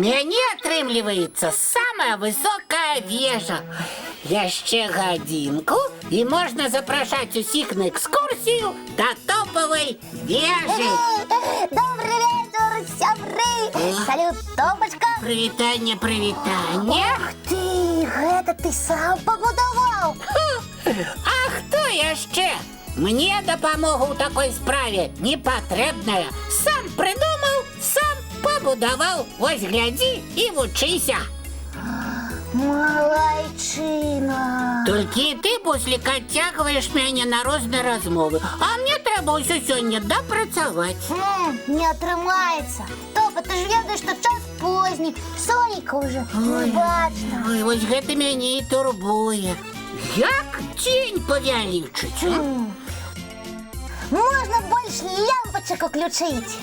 мяне атрымліваецца самая высокая вежа. Яшчэ гадзінку, і можна запрашаць усіх на экскурсію да топавай вежы. Добрый вечер, сябры! Салют, топочка! Прывітанне, прывітанне. Ах ты, гэта ты сам пабудаваў! А хто яшчэ? Мне дапамога ў такой справе не патрэбная. Сам прыдумаў, сам пабудаваў. Вось глядзі і вучыся. Малайчына! Толькі ты, Буслік, адцягваеш мяне на розныя размовы, а мне трэба ўсё сёння дапрацаваць. Не атрымаецца. Топа, ты ж ведаеш, што час позні. Сонейка ўжо не бачна. Ой, вось гэта мяне і турбуе. Як дзень павялічыць? Можна больш лямпачак уключыць.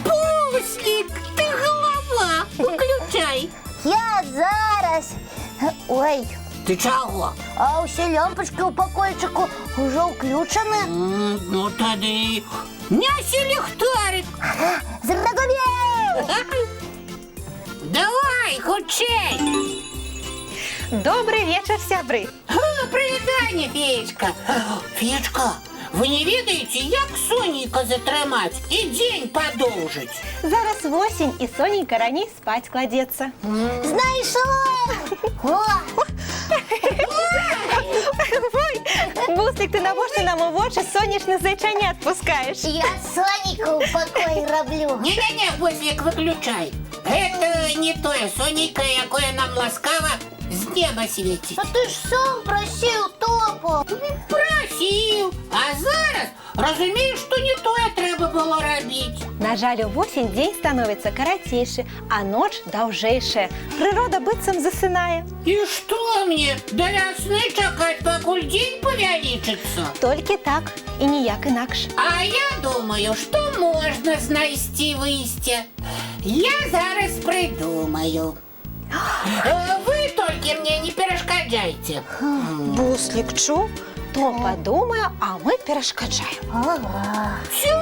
Буслік, ты голова, уключай. Я зараз. Ой, Ты чаго? а ўсе лямпачкі ў пакойчыку ўжо ўключаны. Ну тады нясі ліхтарик. Зрагавеў! Давай, хутчэй. Добрый вечер, сябры. Прывітанне, Феечка. Феечка, вы не ведаеце, як сонейка затрымаць і дзень падоўжыць? Зараз осень, і соненька раней спать кладецца. Знайшоў! О! Ой, Буслик, ты навошта нам у вочы сонечных зайчанят пускаешь? Я Сонейку ў пакоі раблю. Не-не-не, Буслик, выключай. Гэта не тое сонейка, якое нам ласкава з неба свеціць. А ты ж сам просіў, Топа. Прасіў, а зараз разумееш, што не тое трэба было рабіць. На жаль, увосень дзень становіцца карацейшы, а ноч даўжэйшая. Прырода быццам засынае. І што мне, да вясны чакаць, пакуль дзень павялічыцца? Толькі так і ніяк інакш. А я думаю, што можна знайсці выйсце. Я зараз прыдумаю. Вы толькі мне не перашкаджайце. Буслик, чу? То падумае, а мы перашкаджаем. Ага. Всё,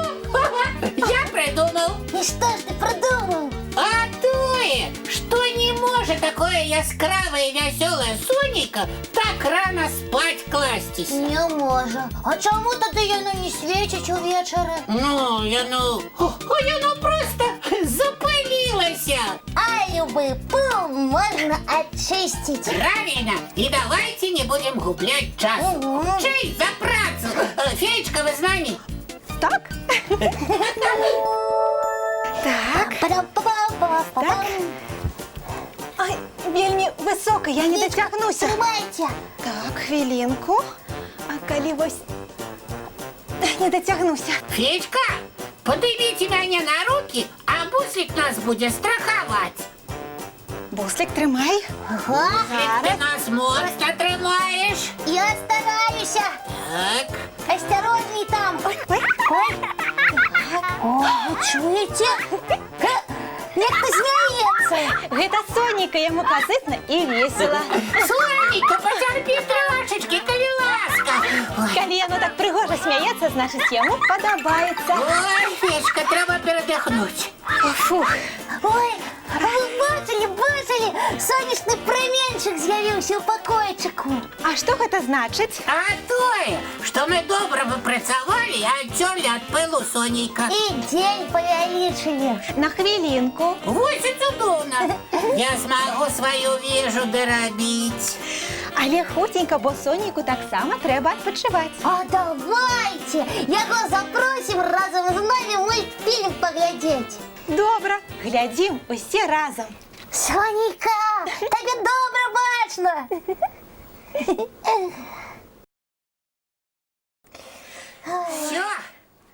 я прыдумаў. І што ж ты прыдумаў? А тое, што не можа такое яскравае і вясёлае сонейка так рана спаць класціся. Не можа. А чаму тады яно не свеціць увечары? Ну, яно проста запылілася. А любы пыл можна ачысціць. Правильно, и давайте не будем гублять час. Чей за працу? Феечка, вы с нами? Так? Так. Па-дам-па-пам-па-пам. Так. Ай, вельмі высока, я не дацягнуся. Трымайце. Так, хвілінку. А калі вось не дацягнуся. Феечка, поднимите меня на руки, а Буслик нас будет страховать. Буслик, трымай. Ага. Ты нас моцно трымаешь. Я стараюся. Так. Осторожней там. Ой. Ой. О, вы чуете? Як ты смеется. Гэта Сонейка, яму казытна і весела. Сонейка, потерпи трошечки, коли ласка. Калі яно так прыгожа смяецца, значыць яму падабаецца. Ой, Феечка, треба передохнуть. Фух. Ой, вы бачили, сонечны праменчык з'явіўся ў пакойчыку. А што гэта значыць? А тое, што мы добра выпрацавалі і адцёрлі ад пылу сонейка. І дзень павялічылі. На хвілінку. Вось і цудоўна. Я змагу сваю вежу дарабіць. Але хуценька, бо Сонейку таксама трэба адпачываць. А давайте яго запросім разам з намі мультфільм паглядзець. Добра, глядзім усе разам. Сонейка, табе добра бачна. Всё,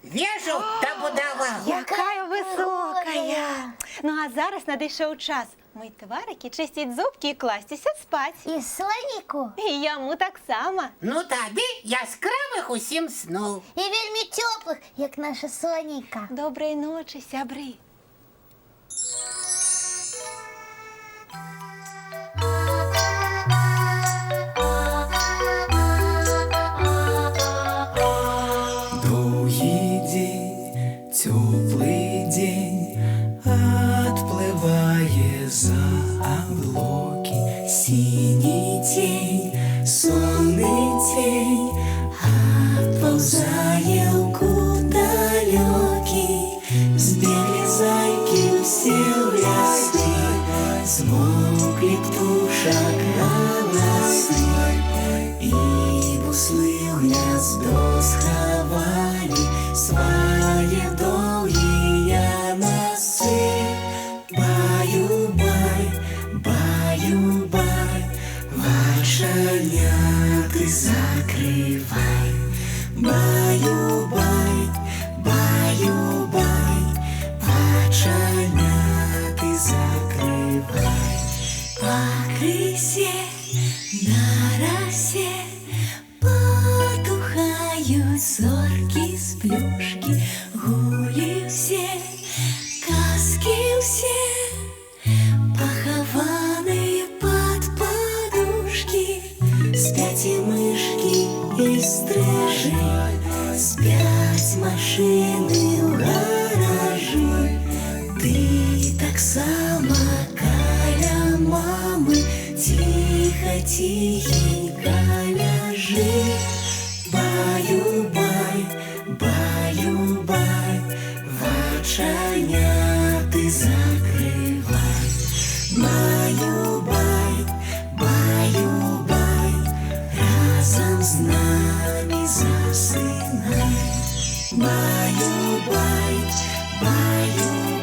вежу дабудаваў. Якая высокая! Ну а зараз надышоў час мыць тварыкі, чысціць зубкі і класціся спаць. І Сонейку. І яму таксама. Ну тады яскравых усім сноў. І вельмі цёплых, як наша Сонейка. Добрай ночы, сябры. Довгий день, теплый день, отплывает гнездо сховали свои долгие носы. Баю-бай, баю-бай, вошеняты закрывай. Баю-бай, баю-бай, вошеняты закрывай. По крысе на росе потухают зорки с плюшки. Гули все, казки все, похованные под подушки. Спят и мышки, и стрижи, спят машины в гаражи. Ты так само каля мамы, тихо-тихенько ляжи. Баю-бай, баю-бай, воченяты закрывай. Баю-бай, баю-бай, разом с нами засынай. Баю-бай, баю-бай.